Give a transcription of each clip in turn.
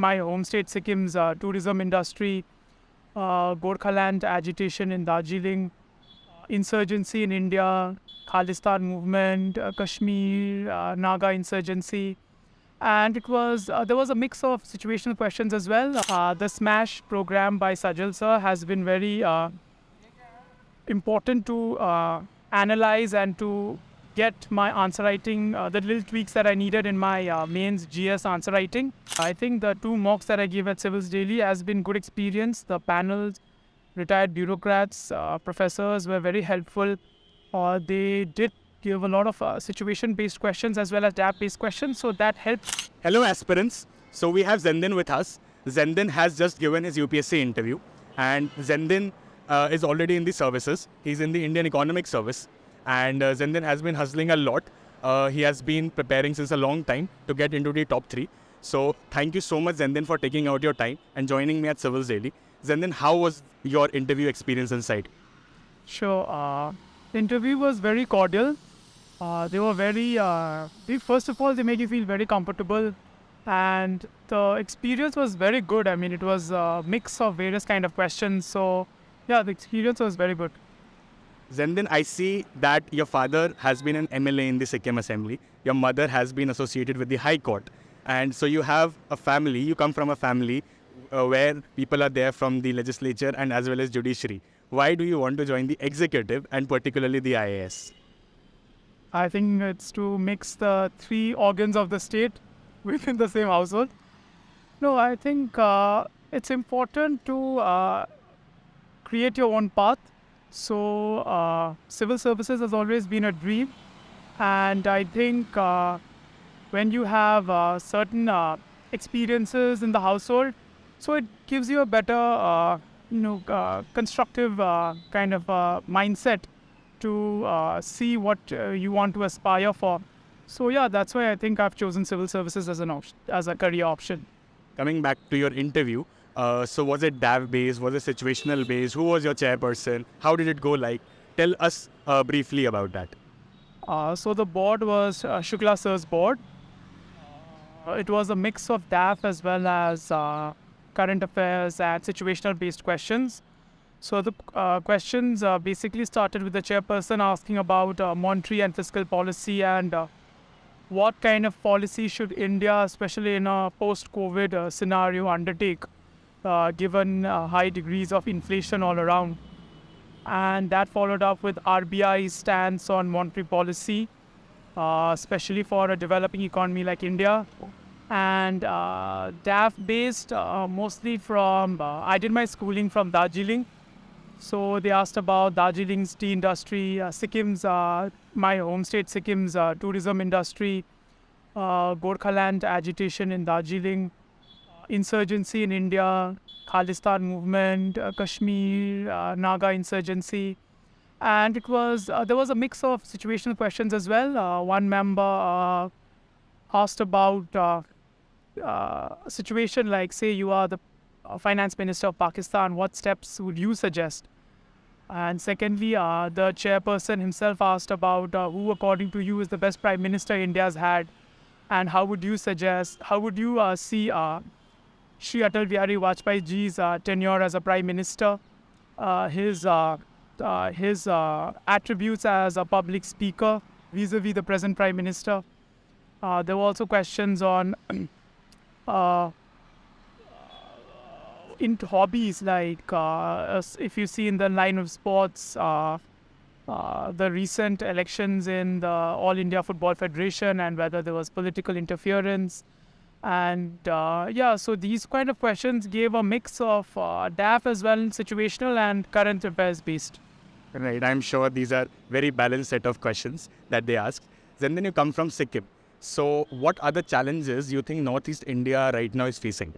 my home state Sikkim's tourism industry, Gorkhaland agitation in Darjeeling, insurgency in India, Khalistan movement, Kashmir, Naga insurgency. And it was there was a mix of situational questions as well. The Smash program by Sajal sir has been very important to analyze and to get my answer writing, the little tweaks that I needed in my mains GS answer writing. I think the 2 mocks that I gave at Civils Daily has been good experience. The panels, retired bureaucrats, professors were very helpful. They did give a lot of situation-based questions as well as DAP-based questions, so that helped. Hello aspirants. So we have Zendin with us. Zendin has just given his UPSC interview, and Zendin is already in the services. He's in the Indian Economic Service, and Zendin has been hustling a lot. He has been preparing since a long time to get into the top 3. So thank you so much, Zendin, for taking out your time and joining me at Civils Daily. Zendin, how was your interview experience inside? Sure. The interview was very cordial. They were very, first of all, they made you feel very comfortable. And the experience was very good. I mean, it was a mix of various kind of questions. So, yeah, the experience was very good. Zendin, I see that your father has been an MLA in the Sikkim Assembly. Your mother has been associated with the High Court. And so you have a family, you come from a family where people are there from the legislature and as well as judiciary. Why do you want to join the executive and particularly the IAS? I think it's to mix the 3 organs of the state within the same household. No, I think it's important to create your own path. So civil services has always been a dream. And I think when you have certain experiences in the household, so it gives you a better, constructive kind of mindset to see what you want to aspire for. So yeah, that's why I think I've chosen civil services as an option, as a career option. Coming back to your interview, so was it DAV based? Was it situational based? Who was your chairperson? How did it go like? Tell us briefly about that. So the board was Shukla sir's board. It was a mix of DAF as well as current affairs and situational based questions. So the questions basically started with the chairperson asking about monetary and fiscal policy and what kind of policy should India, especially in a post-COVID scenario, undertake, given high degrees of inflation all around. And that followed up with RBI's stance on monetary policy, especially for a developing economy like India. And DAF based mostly from, I did my schooling from Darjeeling. So they asked about Darjeeling's tea industry, Sikkim's, my home state Sikkim's tourism industry, Gorkhaland agitation in Darjeeling, insurgency in India, Khalistan movement, Kashmir, Naga insurgency. And it was there was a mix of situational questions as well. One member asked about a situation like, say, you are the finance minister of Pakistan, what steps would you suggest? And secondly, the chairperson himself asked about who, according to you, is the best prime minister India's had, and how would you suggest, how would you see Shri Atal Bihari Vajpayee ji's tenure as a prime minister, his attributes as a public speaker vis-a-vis the present prime minister. There were also questions on into hobbies, like if you see in the line of sports, the recent elections in the All India Football Federation and whether there was political interference. And so these kind of questions gave a mix of DAF as well, situational and current affairs based. Right, I'm sure these are very balanced set of questions that they asked. Then you come from Sikkim. So what are the challenges you think Northeast India right now is facing?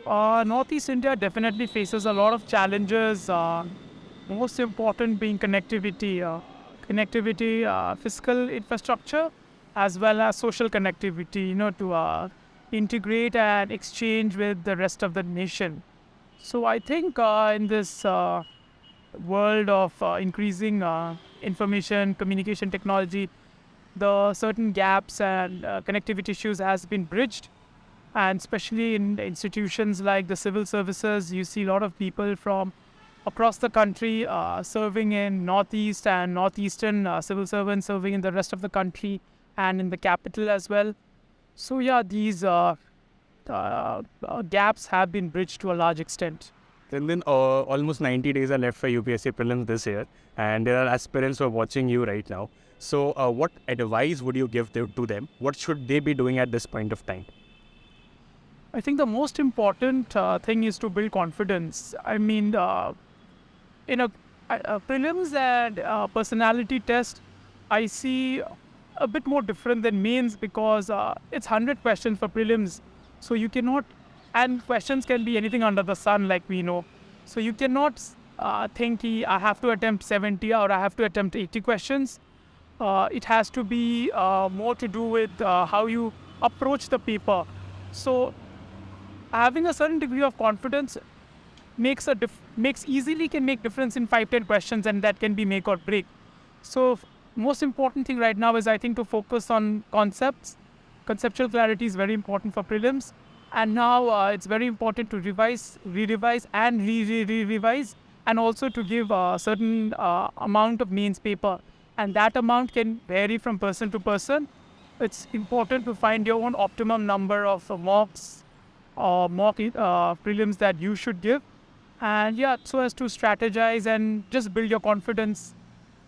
Northeast India definitely faces a lot of challenges, most important being connectivity, fiscal infrastructure, as well as social connectivity, to integrate and exchange with the rest of the nation. So I think in this world of increasing information, communication technology, the certain gaps and connectivity issues has been bridged. And especially in institutions like the civil services, you see a lot of people from across the country serving in Northeast and Northeastern civil servants serving in the rest of the country and in the capital as well. So yeah, these gaps have been bridged to a large extent. Then almost 90 days are left for UPSC prelims this year, and there are aspirants who are watching you right now. So what advice would you give to them? What should they be doing at this point of time? I think the most important thing is to build confidence. I mean, in a prelims and personality test, I see a bit more different than mains because it's 100 questions for prelims. So you cannot, and questions can be anything under the sun, like we know. So you cannot think I have to attempt 70 or I have to attempt 80 questions. It has to be more to do with how you approach the paper. So having a certain degree of confidence makes can make difference in 5-10 questions, and that can be make or break. So most important thing right now is, I think, to focus on concepts. Conceptual clarity is very important for prelims, and now it's very important to revise, re-revise and re-revise, and also to give a certain amount of mains paper, and that amount can vary from person to person. It's important to find your own optimum number of mocks or mock prelims that you should give, and yeah, so as to strategize and just build your confidence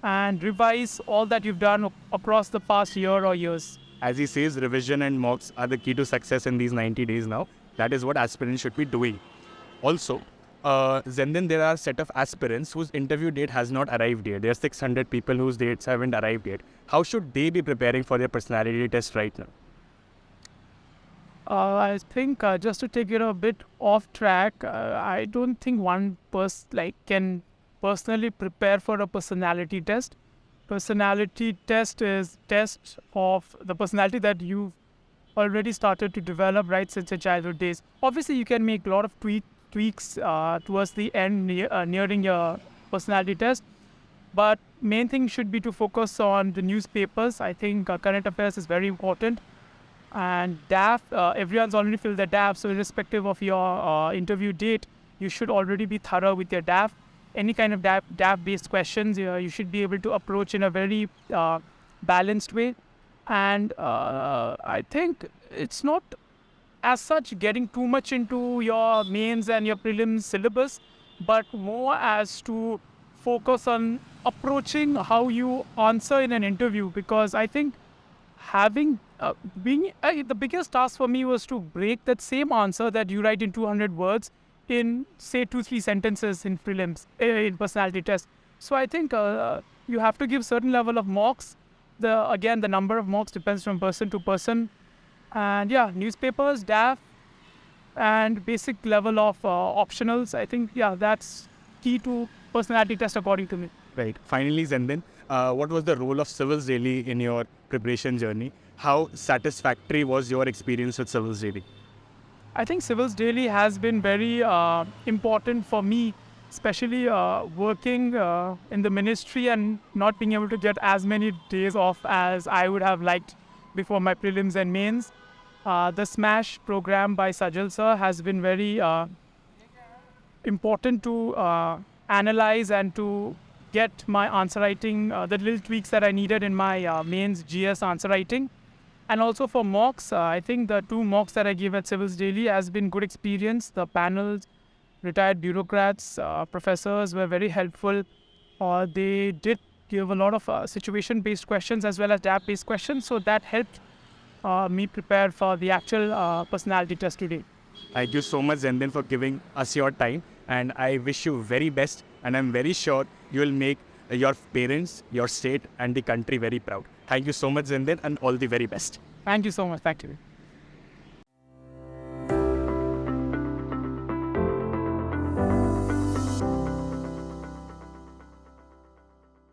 and revise all that you've done across the past year or years. As he says, revision and mocks are the key to success in these 90 days now. That is what aspirants should be doing. Also, then there are a set of aspirants whose interview date has not arrived yet. There are 600 people whose dates haven't arrived yet. How should they be preparing for their personality test right now? I think just to take it a bit off track, I don't think one person can personally prepare for a personality test. Personality test is test of the personality that you've already started to develop right since your childhood days. Obviously, you can make a lot of tweaks towards the end, nearing your personality test. But main thing should be to focus on the newspapers. I think current affairs is very important. And DAF, everyone's already filled their DAF, so irrespective of your interview date, you should already be thorough with your DAF. Any kind of DAF-based questions, you should be able to approach in a very balanced way. And I think it's not as such getting too much into your mains and your prelims syllabus, but more as to focus on approaching how you answer in an interview, because I think having the biggest task for me was to break that same answer that you write in 200 words in, say, 2-3 sentences in prelims, in personality test. So I think you have to give certain level of mocks. The number of mocks depends from person to person. And yeah, newspapers, DAF, and basic level of optionals. I think, yeah, that's key to personality test according to me. Right. Finally, Zendan, what was the role of Civils Daily in your preparation journey? How satisfactory was your experience with Civils Daily? I think Civils Daily has been very important for me, especially working in the ministry and not being able to get as many days off as I would have liked before my prelims and mains. The SMASH program by Sajal sir has been very important to analyze and to get my answer writing, the little tweaks that I needed in my mains GS answer writing. And also for mocks, I think the 2 mocks that I gave at Civils Daily has been good experience. The panels, retired bureaucrats, professors were very helpful. They did give a lot of situation-based questions as well as DAP-based questions. So that helped me prepare for the actual personality test today. Thank you so much, Zendan, for giving us your time. And I wish you very best. And I'm very sure you will make your parents, your state, and the country very proud. Thank you so much, Zendan, and all the very best. Thank you so much. Thank you.